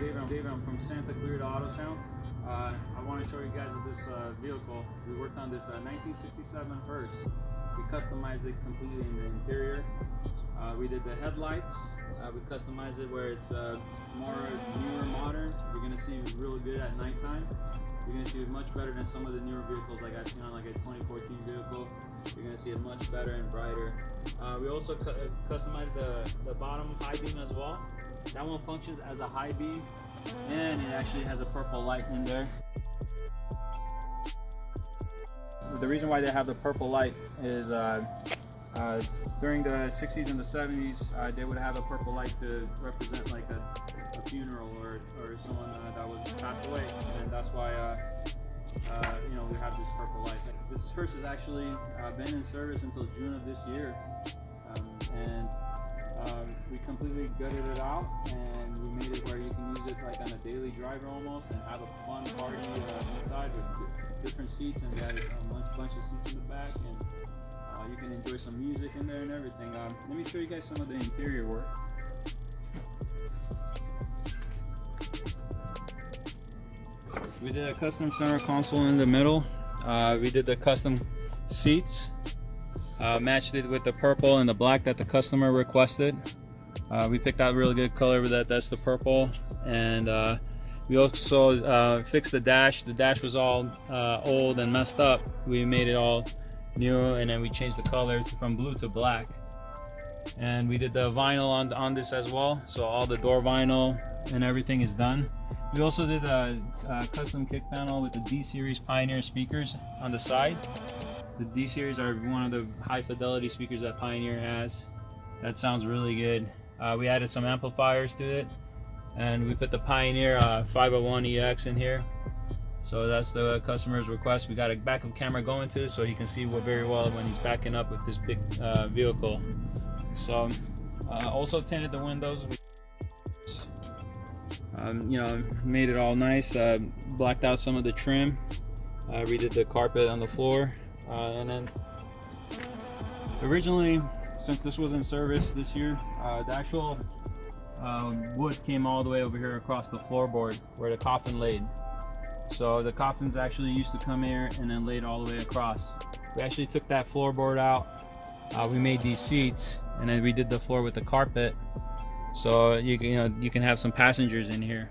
David. I'm from Santa Clarita Auto Sound. I want to show you guys this vehicle. We worked on this 1967 Hearse. We customized it completely in the interior. We did the headlights. We customized it where it's more newer, modern. You're gonna see it really good at nighttime. You're gonna see it much better than some of the newer vehicles like I've seen on like a 2014 vehicle. You're gonna see it much better and brighter. We also customized the bottom high beam as well. That one functions as a high beam, and it actually has a purple light in there. The reason why they have the purple light is during the 60s and the 70s, they would have a purple light to represent like a funeral or someone that was passed away, and that's why you know, we have this purple light. This Hearse has actually been in service until June of this year, and we completely gutted it out, and we made it where you can use it like on a daily driver almost, and have a fun party inside with different seats, and we added a bunch of seats in the back, and you can enjoy some music in there and everything. Let me show you guys some of the interior work. We did a custom center console in the middle. We did the custom seats. Matched it with the purple and the black that the customer requested. We picked out a really good color with that. That's the purple. And we also fixed the dash. The dash was all old and messed up. We made it all new, and then we changed the color from blue to black. And we did the vinyl on this as well. So all the door vinyl and everything is done. We also did a custom kick panel with the D-Series Pioneer speakers on the side. The D-Series are one of the high fidelity speakers that Pioneer has. That sounds really good. We added some amplifiers to it, and we put the Pioneer 501EX in here. So that's the customer's request. We got a backup camera going to it so he can see very well when he's backing up with this big vehicle. So also tinted the windows. You know, made it all nice. Blacked out some of the trim. Redid the carpet on the floor. And then originally, since this was in service this year, the actual wood came all the way over here across the floorboard where the coffin laid. So the coffins actually used to come here and then laid all the way across. We actually took that floorboard out. We made these seats, and then we did the floor with the carpet, so you can have some passengers in here.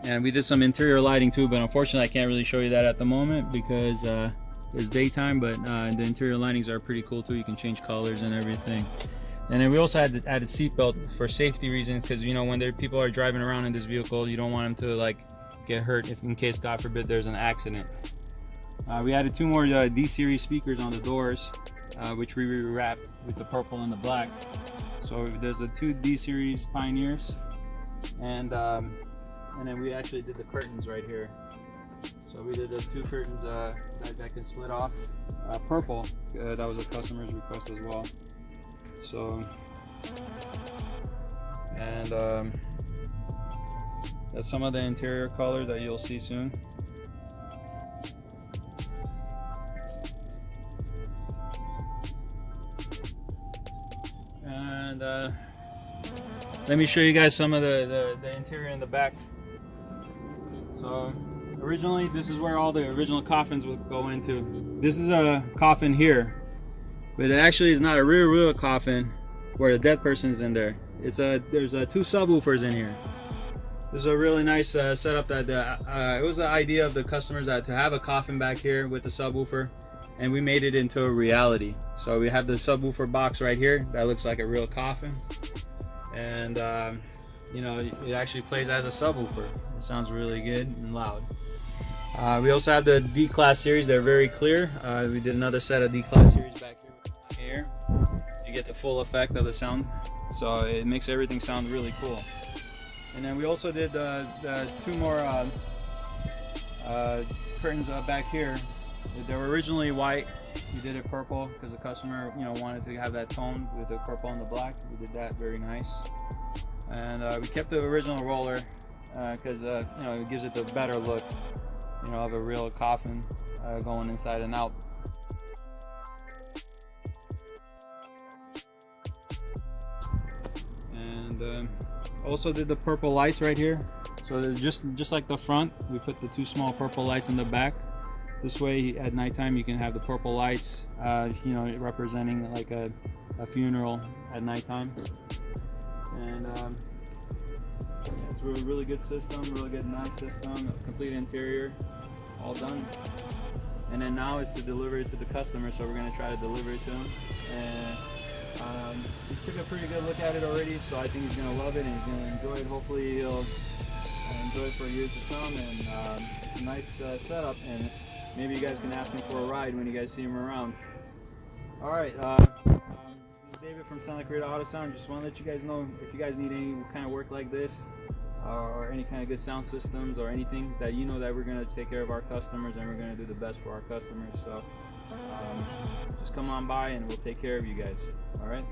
And we did some interior lighting too, but unfortunately I can't really show you that at the moment because it's daytime, but the interior linings are pretty cool too. You can change colors and everything. And then we also had added seatbelt for safety reasons, because you know, when people are driving around in this vehicle, you don't want them to like get hurt in case, God forbid, there's an accident. We added 2 more D-Series speakers on the doors, which we rewrapped with the purple and the black. So there's the 2 D-Series Pioneers, and then we actually did the curtains right here. So we did the 2 curtains that can split off, purple. That was a customer's request as well. So, and that's some of the interior colors that you'll see soon. And let me show you guys some of the interior in the back. So originally, this is where all the original coffins would go into. This is a coffin here, but it actually is not a real coffin where the dead person's in there. There's 2 subwoofers in here. This is a really nice setup that it was the idea of the customers to have a coffin back here with the subwoofer, and we made it into a reality. So we have the subwoofer box right here that looks like a real coffin, and you know, it actually plays as a subwoofer. It sounds really good and loud. We also have the D-Class series. They're very clear. We did another set of D-Class series back here. You get the full effect of the sound, so it makes everything sound really cool. And then we also did the 2 more curtains back here. They were originally white. We did it purple because the customer, you know, wanted to have that tone with the purple and the black. We did that very nice. And we kept the original roller because you know, it gives it the better look, you know, of a real coffin going inside and out. And Also did the purple lights right here. So it's just like the front, we put the two small purple lights in the back. This way at nighttime you can have the purple lights, you know, representing like a funeral at nighttime. And it's a really good system, really good, nice system, complete interior, all done. And then now it's to deliver it to the customer, so we're going to try to deliver it to him. And he took a pretty good look at it already, so I think he's going to love it and he's going to enjoy it. Hopefully he'll enjoy it for years to come. And it's a nice setup, and maybe you guys can ask him for a ride when you guys see him around. Alright, this is David from Santa Clarita Auto Sound. Just want to let you guys know, if you guys need any kind of work like this, or any kind of good sound systems or anything, that you know that we're going to take care of our customers and we're going to do the best for our customers. So just come on by and we'll take care of you guys. All right.